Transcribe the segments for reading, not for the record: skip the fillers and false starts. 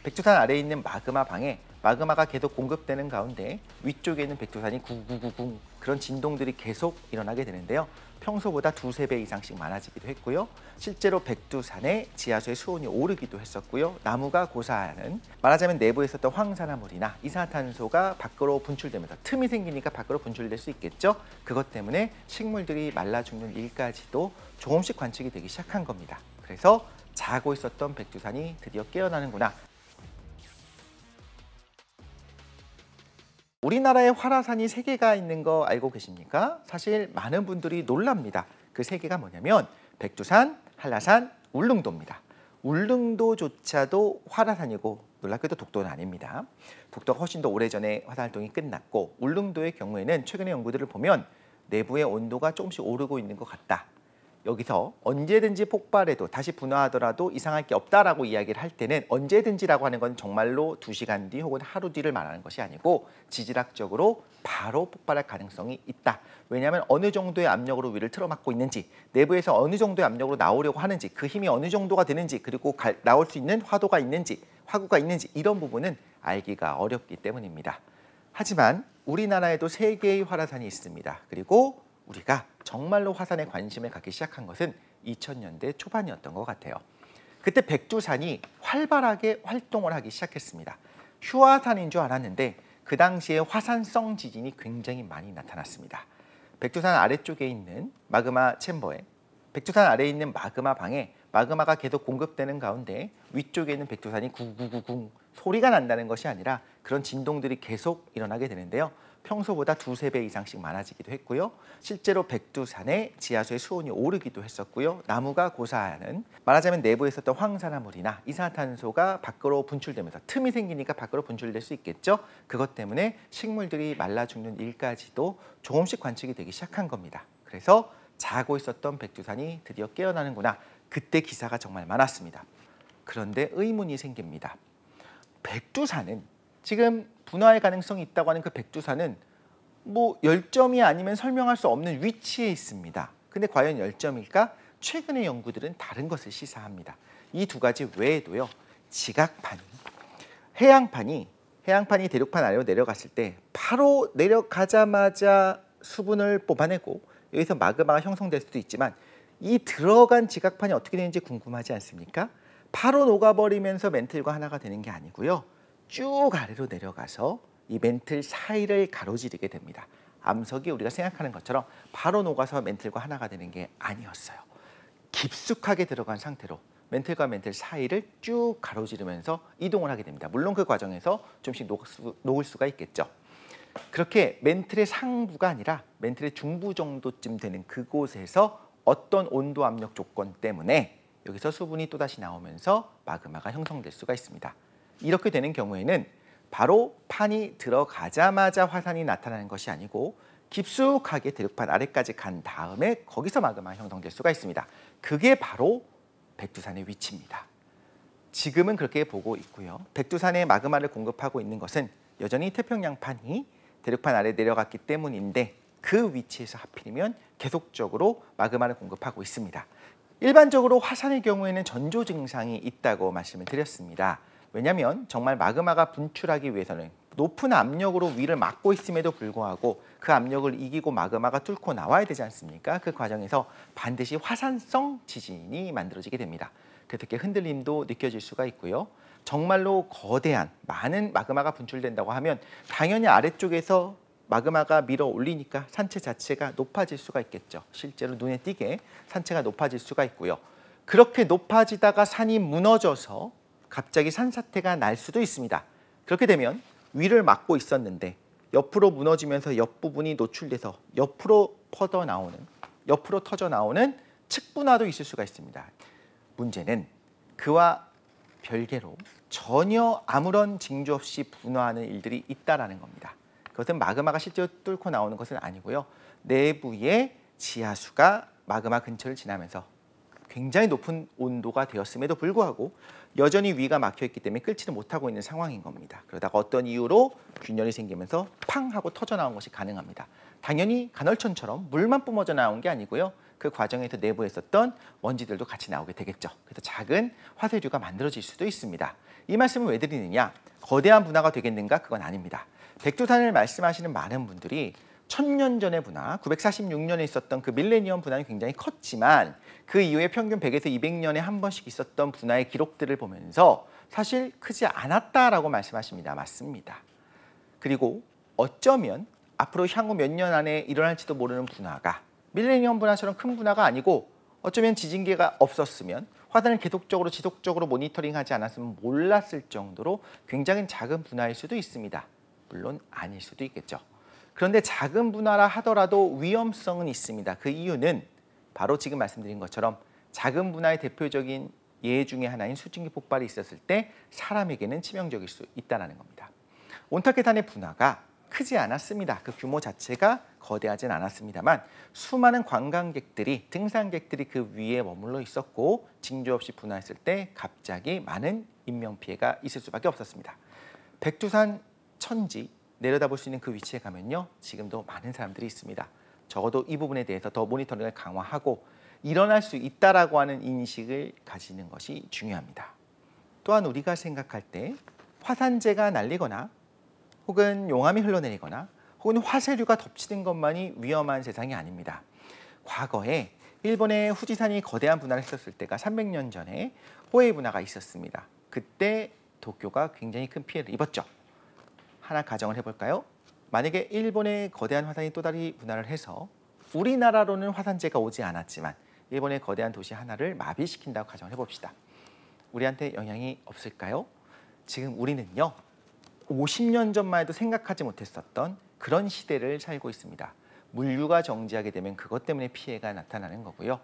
백두산 아래에 있는 마그마 방에 마그마가 계속 공급되는 가운데 위쪽에 있는 백두산이 구구구구 그런 진동들이 계속 일어나게 되는데요. 평소보다 두세 배 이상씩 많아지기도 했고요. 실제로 백두산의 지하수의 수온이 오르기도 했었고요. 나무가 고사하는, 말하자면 내부에 있었던 황산화물이나 이산화탄소가 밖으로 분출되면서 틈이 생기니까 밖으로 분출될 수 있겠죠. 그것 때문에 식물들이 말라 죽는 일까지도 조금씩 관측이 되기 시작한 겁니다. 그래서 자고 있었던 백두산이 드디어 깨어나는구나. 우리나라에 활화산이 3개가 있는 거 알고 계십니까? 사실 많은 분들이 놀랍니다. 그 3개가 뭐냐면 백두산, 한라산, 울릉도입니다. 울릉도조차도 활화산이고 놀랍게도 독도는 아닙니다. 독도가 훨씬 더 오래전에 화산활동이 끝났고 울릉도의 경우에는 최근의 연구들을 보면 내부의 온도가 조금씩 오르고 있는 것 같다. 여기서 언제든지 폭발해도 다시 분화하더라도 이상할 게 없다라고 이야기를 할 때는 언제든지라고 하는 건 정말로 2시간 뒤 혹은 하루 뒤를 말하는 것이 아니고 지질학적으로 바로 폭발할 가능성이 있다. 왜냐하면 어느 정도의 압력으로 위를 틀어막고 있는지, 내부에서 어느 정도의 압력으로 나오려고 하는지, 그 힘이 어느 정도가 되는지, 그리고 나올 수 있는 화도가 있는지, 화구가 있는지 이런 부분은 알기가 어렵기 때문입니다. 하지만 우리나라에도 3개의 활화산이 있습니다. 그리고 우리가 정말로 화산에 관심을 갖기 시작한 것은 2000년대 초반이었던 것 같아요. 그때 백두산이 활발하게 활동을 하기 시작했습니다. 휴화산인 줄 알았는데 그 당시에 화산성 지진이 굉장히 많이 나타났습니다. 백두산 아래쪽에 있는 마그마 챔버에, 백두산 아래에 있는 마그마 방에 마그마가 계속 공급되는 가운데 위쪽에 있는 백두산이 구구구구 소리가 난다는 것이 아니라 그런 진동들이 계속 일어나게 되는데요. 평소보다 두세 배 이상씩 많아지기도 했고요. 실제로 백두산의 지하수의 수온이 오르기도 했었고요. 나무가 고사하는, 말하자면 내부에 있었던 황산화물이나 이산화탄소가 밖으로 분출되면서 틈이 생기니까 밖으로 분출될 수 있겠죠. 그것 때문에 식물들이 말라 죽는 일까지도 조금씩 관측이 되기 시작한 겁니다. 그래서 자고 있었던 백두산이 드디어 깨어나는구나. 그때 기사가 정말 많았습니다. 그런데 의문이 생깁니다. 백두산은 지금 분화할 가능성이 있다고 하는 그 백두산은 뭐 열점이 아니면 설명할 수 없는 위치에 있습니다. 근데 과연 열점일까? 최근의 연구들은 다른 것을 시사합니다. 이 두 가지 외에도요. 지각판이, 해양판이 대륙판 아래로 내려갔을 때 바로 내려가자마자 수분을 뽑아내고 여기서 마그마가 형성될 수도 있지만 이 들어간 지각판이 어떻게 되는지 궁금하지 않습니까? 바로 녹아버리면서 멘틀과 하나가 되는 게 아니고요. 쭉 아래로 내려가서 이 멘틀 사이를 가로지르게 됩니다. 암석이 우리가 생각하는 것처럼 바로 녹아서 멘틀과 하나가 되는 게 아니었어요. 깊숙하게 들어간 상태로 멘틀과 멘틀 사이를 쭉 가로지르면서 이동을 하게 됩니다. 물론 그 과정에서 좀씩 녹을 수가 있겠죠. 그렇게 멘틀의 상부가 아니라 멘틀의 중부 정도쯤 되는 그곳에서 어떤 온도 압력 조건 때문에 여기서 수분이 또다시 나오면서 마그마가 형성될 수가 있습니다. 이렇게 되는 경우에는 바로 판이 들어가자마자 화산이 나타나는 것이 아니고 깊숙하게 대륙판 아래까지 간 다음에 거기서 마그마가 형성될 수가 있습니다. 그게 바로 백두산의 위치입니다. 지금은 그렇게 보고 있고요. 백두산에 마그마를 공급하고 있는 것은 여전히 태평양판이 대륙판 아래 내려갔기 때문인데 그 위치에서 하필이면 계속적으로 마그마를 공급하고 있습니다. 일반적으로 화산의 경우에는 전조 증상이 있다고 말씀을 드렸습니다. 왜냐하면 정말 마그마가 분출하기 위해서는 높은 압력으로 위를 막고 있음에도 불구하고 그 압력을 이기고 마그마가 뚫고 나와야 되지 않습니까? 그 과정에서 반드시 화산성 지진이 만들어지게 됩니다. 그래서 이렇게 흔들림도 느껴질 수가 있고요. 정말로 거대한 많은 마그마가 분출된다고 하면 당연히 아래쪽에서 마그마가 밀어 올리니까 산체 자체가 높아질 수가 있겠죠. 실제로 눈에 띄게 산체가 높아질 수가 있고요. 그렇게 높아지다가 산이 무너져서 갑자기 산사태가 날 수도 있습니다. 그렇게 되면 위를 막고 있었는데 옆으로 무너지면서 옆부분이 노출돼서 옆으로 터져 나오는 측분화도 있을 수가 있습니다. 문제는 그와 별개로 전혀 아무런 징조 없이 분화하는 일들이 있다라는 겁니다. 그것은 마그마가 실제로 뚫고 나오는 것은 아니고요. 내부의 지하수가 마그마 근처를 지나면서 굉장히 높은 온도가 되었음에도 불구하고 여전히 위가 막혀있기 때문에 끓지는 못하고 있는 상황인 겁니다. 그러다가 어떤 이유로 균열이 생기면서 팡 하고 터져 나온 것이 가능합니다. 당연히 간헐천처럼 물만 뿜어져 나온 게 아니고요. 그 과정에서 내부에 있었던 먼지들도 같이 나오게 되겠죠. 그래서 작은 화쇄류가 만들어질 수도 있습니다. 이 말씀을 왜 드리느냐? 거대한 분화가 되겠는가? 그건 아닙니다. 백두산을 말씀하시는 많은 분들이 1000년 전의 분화, 946년에 있었던 그 밀레니엄 분화는 굉장히 컸지만 그 이후에 평균 100에서 200년에 한 번씩 있었던 분화의 기록들을 보면서 사실 크지 않았다라고 말씀하십니다. 맞습니다. 그리고 어쩌면 앞으로 향후 몇 년 안에 일어날지도 모르는 분화가 밀레니엄 분화처럼 큰 분화가 아니고 어쩌면 지진계가 없었으면 화산을 계속적으로 지속적으로 모니터링하지 않았으면 몰랐을 정도로 굉장히 작은 분화일 수도 있습니다. 물론 아닐 수도 있겠죠. 그런데 작은 분화라 하더라도 위험성은 있습니다. 그 이유는 바로 지금 말씀드린 것처럼 작은 분화의 대표적인 예 중에 하나인 수증기 폭발이 있었을 때 사람에게는 치명적일 수 있다는 겁니다. 온타케산의 분화가 크지 않았습니다. 그 규모 자체가 거대하진 않았습니다만 수많은 관광객들이, 등산객들이 그 위에 머물러 있었고 징조 없이 분화했을 때 갑자기 많은 인명피해가 있을 수밖에 없었습니다. 백두산 천지 내려다볼 수 있는 그 위치에 가면요, 지금도 많은 사람들이 있습니다. 적어도 이 부분에 대해서 더 모니터링을 강화하고 일어날 수 있다라고 하는 인식을 가지는 것이 중요합니다. 또한 우리가 생각할 때 화산재가 날리거나 혹은 용암이 흘러내리거나 혹은 화쇄류가 덮치는 것만이 위험한 세상이 아닙니다. 과거에 일본의 후지산이 거대한 분화를 했었을 때가 300년 전에 호에이 분화가 있었습니다. 그때 도쿄가 굉장히 큰 피해를 입었죠. 하나 가정을 해볼까요? 만약에 일본의 거대한 화산이 또 다른 분화를 해서 우리나라로는 화산재가 오지 않았지만 일본의 거대한 도시 하나를 마비시킨다고 가정을 해봅시다. 우리한테 영향이 없을까요? 지금 우리는요, 50년 전만 해도 생각하지 못했었던 그런 시대를 살고 있습니다. 물류가 정지하게 되면 그것 때문에 피해가 나타나는 거고요.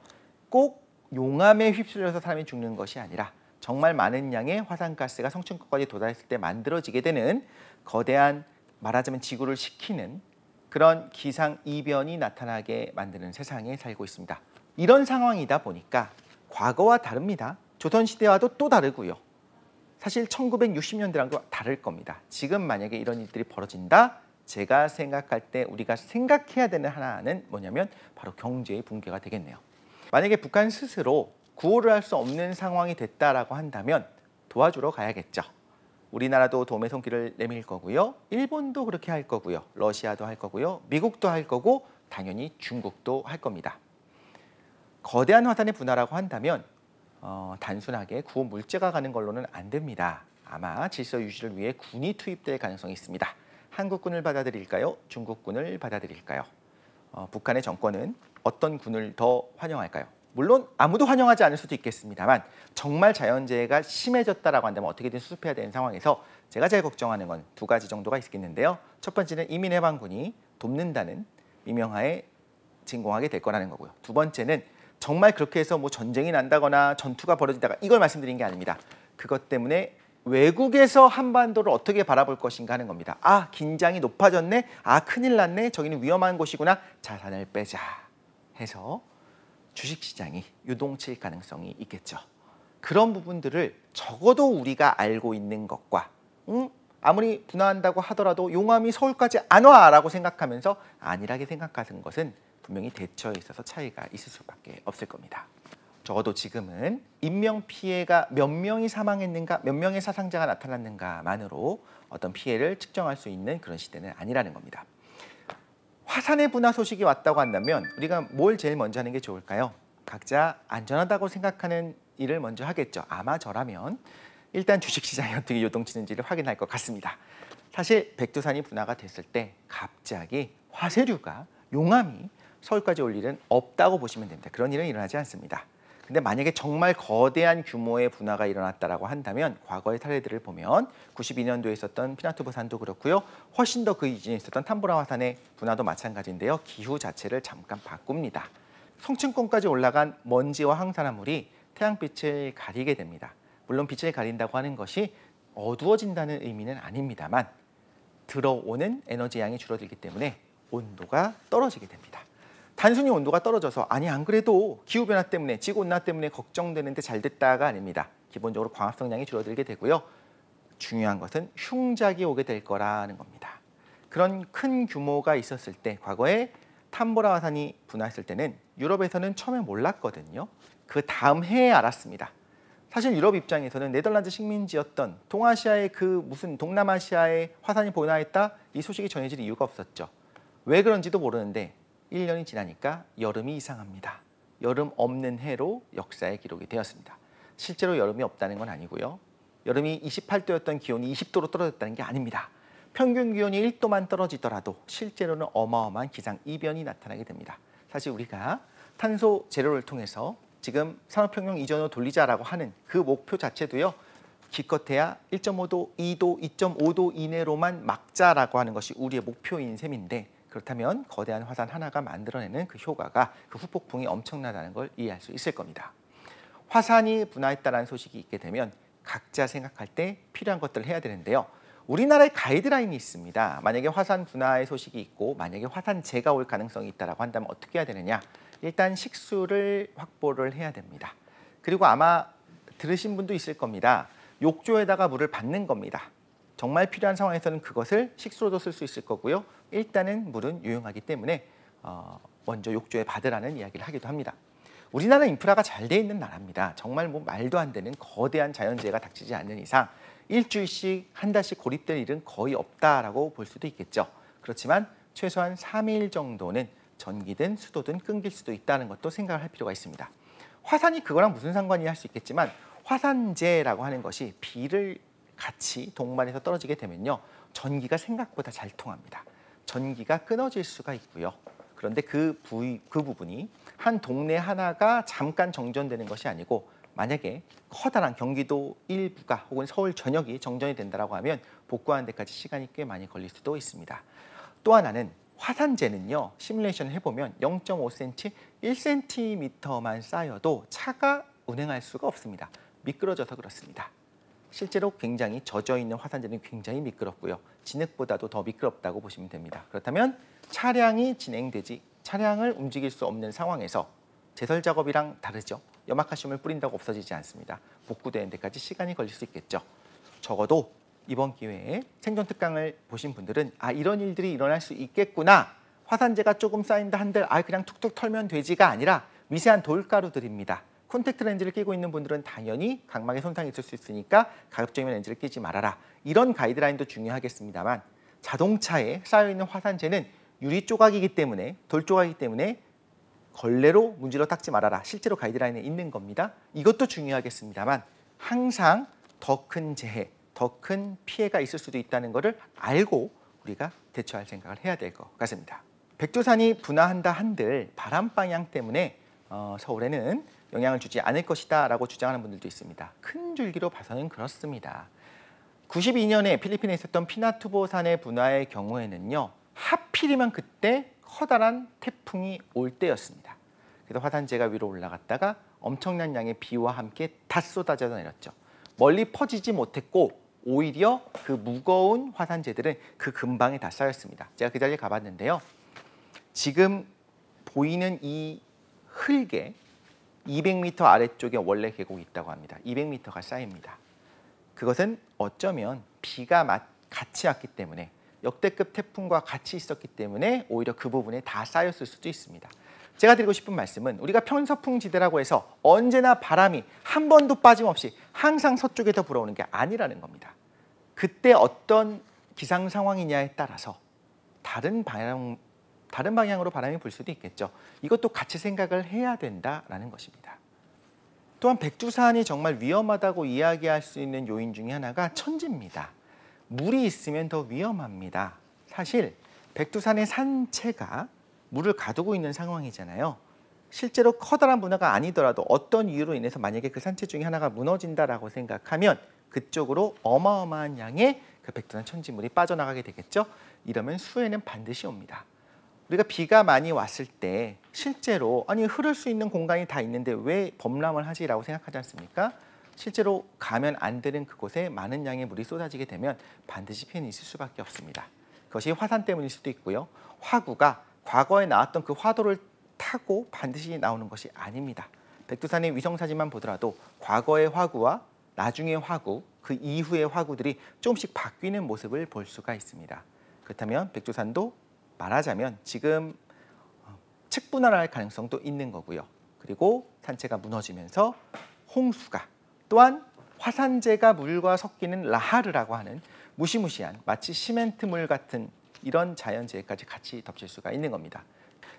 꼭 용암에 휩쓸려서 사람이 죽는 것이 아니라 정말 많은 양의 화산가스가 성층권까지 도달했을 때 만들어지게 되는 거대한, 말하자면 지구를 식히는 그런 기상이변이 나타나게 만드는 세상에 살고 있습니다. 이런 상황이다 보니까 과거와 다릅니다. 조선시대와도 또 다르고요. 사실 1960년대랑도 다를 겁니다. 지금 만약에 이런 일들이 벌어진다? 제가 생각할 때 우리가 생각해야 되는 하나는 뭐냐면 바로 경제의 붕괴가 되겠네요. 만약에 북한 스스로 구호를 할 수 없는 상황이 됐다라고 한다면 도와주러 가야겠죠. 우리나라도 도움의 손길을 내밀 거고요. 일본도 그렇게 할 거고요. 러시아도 할 거고요. 미국도 할 거고 당연히 중국도 할 겁니다. 거대한 화산의 분화라고 한다면 단순하게 구호 물자가 가는 걸로는 안 됩니다. 아마 질서 유지를 위해 군이 투입될 가능성이 있습니다. 한국군을 받아들일까요? 중국군을 받아들일까요? 북한의 정권은 어떤 군을 더 환영할까요? 물론 아무도 환영하지 않을 수도 있겠습니다만 정말 자연재해가 심해졌다라고 한다면 어떻게든 수습해야 되는 상황에서 제가 제일 걱정하는 건 두 가지 정도가 있겠는데요. 첫 번째는 이민해방군이 돕는다는 미명하에 진공하게 될 거라는 거고요. 두 번째는 정말 그렇게 해서 뭐 전쟁이 난다거나 전투가 벌어지다가 이걸 말씀드린 게 아닙니다. 그것 때문에 외국에서 한반도를 어떻게 바라볼 것인가 하는 겁니다. 아, 긴장이 높아졌네. 아, 큰일 났네. 저기는 위험한 곳이구나. 자산을 빼자 해서 주식시장이 유동칠 가능성이 있겠죠. 그런 부분들을 적어도 우리가 알고 있는 것과 아무리 분화한다고 하더라도 용암이 서울까지 안 와라고 생각하면서 안일하게 생각하는 것은 분명히 대처에 있어서 차이가 있을 수밖에 없을 겁니다. 적어도 지금은 인명피해가 몇 명이 사망했는가, 몇 명의 사상자가 나타났는가만으로 어떤 피해를 측정할 수 있는 그런 시대는 아니라는 겁니다. 화산의 분화 소식이 왔다고 한다면 우리가 뭘 제일 먼저 하는 게 좋을까요? 각자 안전하다고 생각하는 일을 먼저 하겠죠. 아마 저라면 일단 주식시장이 어떻게 요동치는지를 확인할 것 같습니다. 사실 백두산이 분화가 됐을 때 갑자기 화쇄류가, 용암이 서울까지 올 일은 없다고 보시면 됩니다. 그런 일은 일어나지 않습니다. 근데 만약에 정말 거대한 규모의 분화가 일어났다라고 한다면 과거의 사례들을 보면 92년도에 있었던 피나투보산도 그렇고요. 훨씬 더 그 이전에 있었던 탐보라 화산의 분화도 마찬가지인데요. 기후 자체를 잠깐 바꿉니다. 성층권까지 올라간 먼지와 황산화물이 태양빛을 가리게 됩니다. 물론 빛을 가린다고 하는 것이 어두워진다는 의미는 아닙니다만 들어오는 에너지 양이 줄어들기 때문에 온도가 떨어지게 됩니다. 단순히 온도가 떨어져서 아니 안 그래도 기후변화 때문에 지구온난화 때문에 걱정되는데 잘 됐다가 아닙니다. 기본적으로 광합성량이 줄어들게 되고요. 중요한 것은 흉작이 오게 될 거라는 겁니다. 그런 큰 규모가 있었을 때 과거에 탐보라 화산이 분화했을 때는 유럽에서는 처음에 몰랐거든요. 그 다음 해에 알았습니다. 사실 유럽 입장에서는 네덜란드 식민지였던 동아시아의 그 무슨 동남아시아의 화산이 분화했다 이 소식이 전해질 이유가 없었죠. 왜 그런지도 모르는데 1년이 지나니까 여름이 이상합니다. 여름 없는 해로 역사에 기록이 되었습니다. 실제로 여름이 없다는 건 아니고요. 여름이 28도였던 기온이 20도로 떨어졌다는 게 아닙니다. 평균 기온이 1도만 떨어지더라도 실제로는 어마어마한 기상 이변이 나타나게 됩니다. 사실 우리가 탄소 제로를 통해서 지금 산업혁명 이전으로 돌리자라고 하는 그 목표 자체도요. 기껏해야 1.5도, 2도, 2.5도 이내로만 막자라고 하는 것이 우리의 목표인 셈인데 그렇다면 거대한 화산 하나가 만들어내는 그 효과가 그 후폭풍이 엄청나다는 걸 이해할 수 있을 겁니다. 화산이 분화했다는 소식이 있게 되면 각자 생각할 때 필요한 것들을 해야 되는데요. 우리나라의 가이드라인이 있습니다. 만약에 화산 분화의 소식이 있고 만약에 화산재가 올 가능성이 있다고 한다면 어떻게 해야 되느냐. 일단 식수를 확보를 해야 됩니다. 그리고 아마 들으신 분도 있을 겁니다. 욕조에다가 물을 붓는 겁니다. 정말 필요한 상황에서는 그것을 식수로도 쓸 수 있을 거고요. 일단은 물은 유용하기 때문에 먼저 욕조에 받으라는 이야기를 하기도 합니다. 우리나라 인프라가 잘 돼 있는 나라입니다. 정말 뭐 말도 안 되는 거대한 자연재해가 닥치지 않는 이상 일주일씩 한 달씩 고립될 일은 거의 없다라고 볼 수도 있겠죠. 그렇지만 최소한 3일 정도는 전기든 수도든 끊길 수도 있다는 것도 생각을 할 필요가 있습니다. 화산이 그거랑 무슨 상관이 할 수 있겠지만 화산재라고 하는 것이 비를 같이 동반해서 떨어지게 되면요. 전기가 생각보다 잘 통합니다. 전기가 끊어질 수가 있고요. 그런데 그 부분이 한 동네 하나가 잠깐 정전되는 것이 아니고 만약에 커다란 경기도 일부가 혹은 서울 전역이 정전이 된다고 하면 복구하는 데까지 시간이 꽤 많이 걸릴 수도 있습니다. 또 하나는 화산재는요. 시뮬레이션을 해보면 0.5cm, 1cm만 쌓여도 차가 운행할 수가 없습니다. 미끄러져서 그렇습니다. 실제로 굉장히 젖어있는 화산재는 굉장히 미끄럽고요. 진흙보다도 더 미끄럽다고 보시면 됩니다. 그렇다면 차량을 움직일 수 없는 상황에서 제설 작업이랑 다르죠. 염화칼슘을 뿌린다고 없어지지 않습니다. 복구되는 데까지 시간이 걸릴 수 있겠죠. 적어도 이번 기회에 생존 특강을 보신 분들은 이런 일들이 일어날 수 있겠구나. 화산재가 조금 쌓인다 한들 그냥 툭툭 털면 되지가 아니라 미세한 돌가루들입니다. 콘택트 렌즈를 끼고 있는 분들은 당연히 각막에 손상이 있을 수 있으니까 가급적이면 렌즈를 끼지 말아라. 이런 가이드라인도 중요하겠습니다만 자동차에 쌓여있는 화산재는 유리 조각이기 때문에 돌 조각이기 때문에 걸레로 문질러 닦지 말아라. 실제로 가이드라인에 있는 겁니다. 이것도 중요하겠습니다만 항상 더 큰 재해, 더 큰 피해가 있을 수도 있다는 것을 알고 우리가 대처할 생각을 해야 될 것 같습니다. 백두산이 분화한다 한들 바람 방향 때문에 서울에는 영향을 주지 않을 것이다 라고 주장하는 분들도 있습니다. 큰 줄기로 봐서는 그렇습니다. 92년에 필리핀에 있었던 피나투보산의 분화의 경우에는요. 하필이면 그때 커다란 태풍이 올 때였습니다. 그래서 화산재가 위로 올라갔다가 엄청난 양의 비와 함께 다 쏟아져 내렸죠. 멀리 퍼지지 못했고 오히려 그 무거운 화산재들은 그 근방에 다 쌓였습니다. 제가 그 자리에 가봤는데요. 지금 보이는 이 흙에 200m 아래쪽에 원래 계곡이 있다고 합니다. 200m가 쌓입니다. 그것은 어쩌면 비가 같이 왔기 때문에 역대급 태풍과 같이 있었기 때문에 오히려 그 부분에 다 쌓였을 수도 있습니다. 제가 드리고 싶은 말씀은 우리가 편서풍 지대라고 해서 언제나 바람이 한 번도 빠짐없이 항상 서쪽에서 불어오는 게 아니라는 겁니다. 그때 어떤 기상 상황이냐에 따라서 다른 방향으로 바람이 불 수도 있겠죠. 이것도 같이 생각을 해야 된다라는 것입니다. 또한 백두산이 정말 위험하다고 이야기할 수 있는 요인 중에 하나가 천지입니다. 물이 있으면 더 위험합니다. 사실 백두산의 산체가 물을 가두고 있는 상황이잖아요. 실제로 커다란 분화가 아니더라도 어떤 이유로 인해서 만약에 그 산체 중에 하나가 무너진다라고 생각하면 그쪽으로 어마어마한 양의 그 백두산 천지물이 빠져나가게 되겠죠. 이러면 수해는 반드시 옵니다. 우리가 비가 많이 왔을 때 실제로 흐를 수 있는 공간이 다 있는데 왜 범람을 하지라고 생각하지 않습니까? 실제로 가면 안 되는 그곳에 많은 양의 물이 쏟아지게 되면 반드시 피해는 있을 수밖에 없습니다. 그것이 화산 때문일 수도 있고요. 화구가 과거에 나왔던 그 화도를 타고 반드시 나오는 것이 아닙니다. 백두산의 위성사진만 보더라도 과거의 화구와 나중의 화구, 그 이후의 화구들이 조금씩 바뀌는 모습을 볼 수가 있습니다. 그렇다면 백두산도 말하자면 지금 측분할할 가능성도 있는 거고요. 그리고 산체가 무너지면서 홍수가, 또한 화산재가 물과 섞이는 라하르라고 하는 무시무시한 마치 시멘트물 같은 이런 자연재해까지 같이 덮칠 수가 있는 겁니다.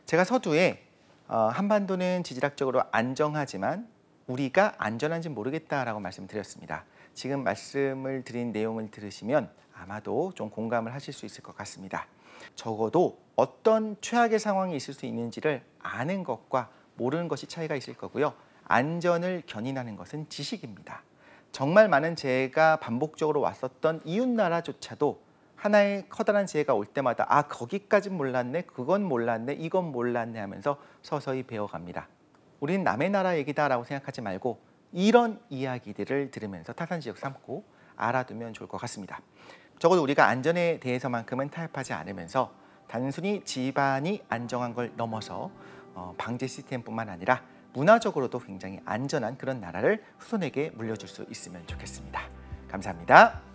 제가 서두에 한반도는 지질학적으로 안정하지만 우리가 안전한지 모르겠다라고 말씀드렸습니다. 지금 말씀을 드린 내용을 들으시면 아마도 좀 공감을 하실 수 있을 것 같습니다. 적어도 어떤 최악의 상황이 있을 수 있는지를 아는 것과 모르는 것이 차이가 있을 거고요. 안전을 견인하는 것은 지식입니다. 정말 많은 재해가 반복적으로 왔었던 이웃나라조차도 하나의 커다란 재해가 올 때마다 아, 거기까진 몰랐네, 그건 몰랐네, 이건 몰랐네 하면서 서서히 배워갑니다. 우리는 남의 나라 얘기다라고 생각하지 말고 이런 이야기들을 들으면서 타산지역 삼고 알아두면 좋을 것 같습니다. 적어도 우리가 안전에 대해서만큼은 타협하지 않으면서 단순히 집안이 안정한 걸 넘어서 방제 시스템뿐만 아니라 문화적으로도 굉장히 안전한 그런 나라를 후손에게 물려줄 수 있으면 좋겠습니다. 감사합니다.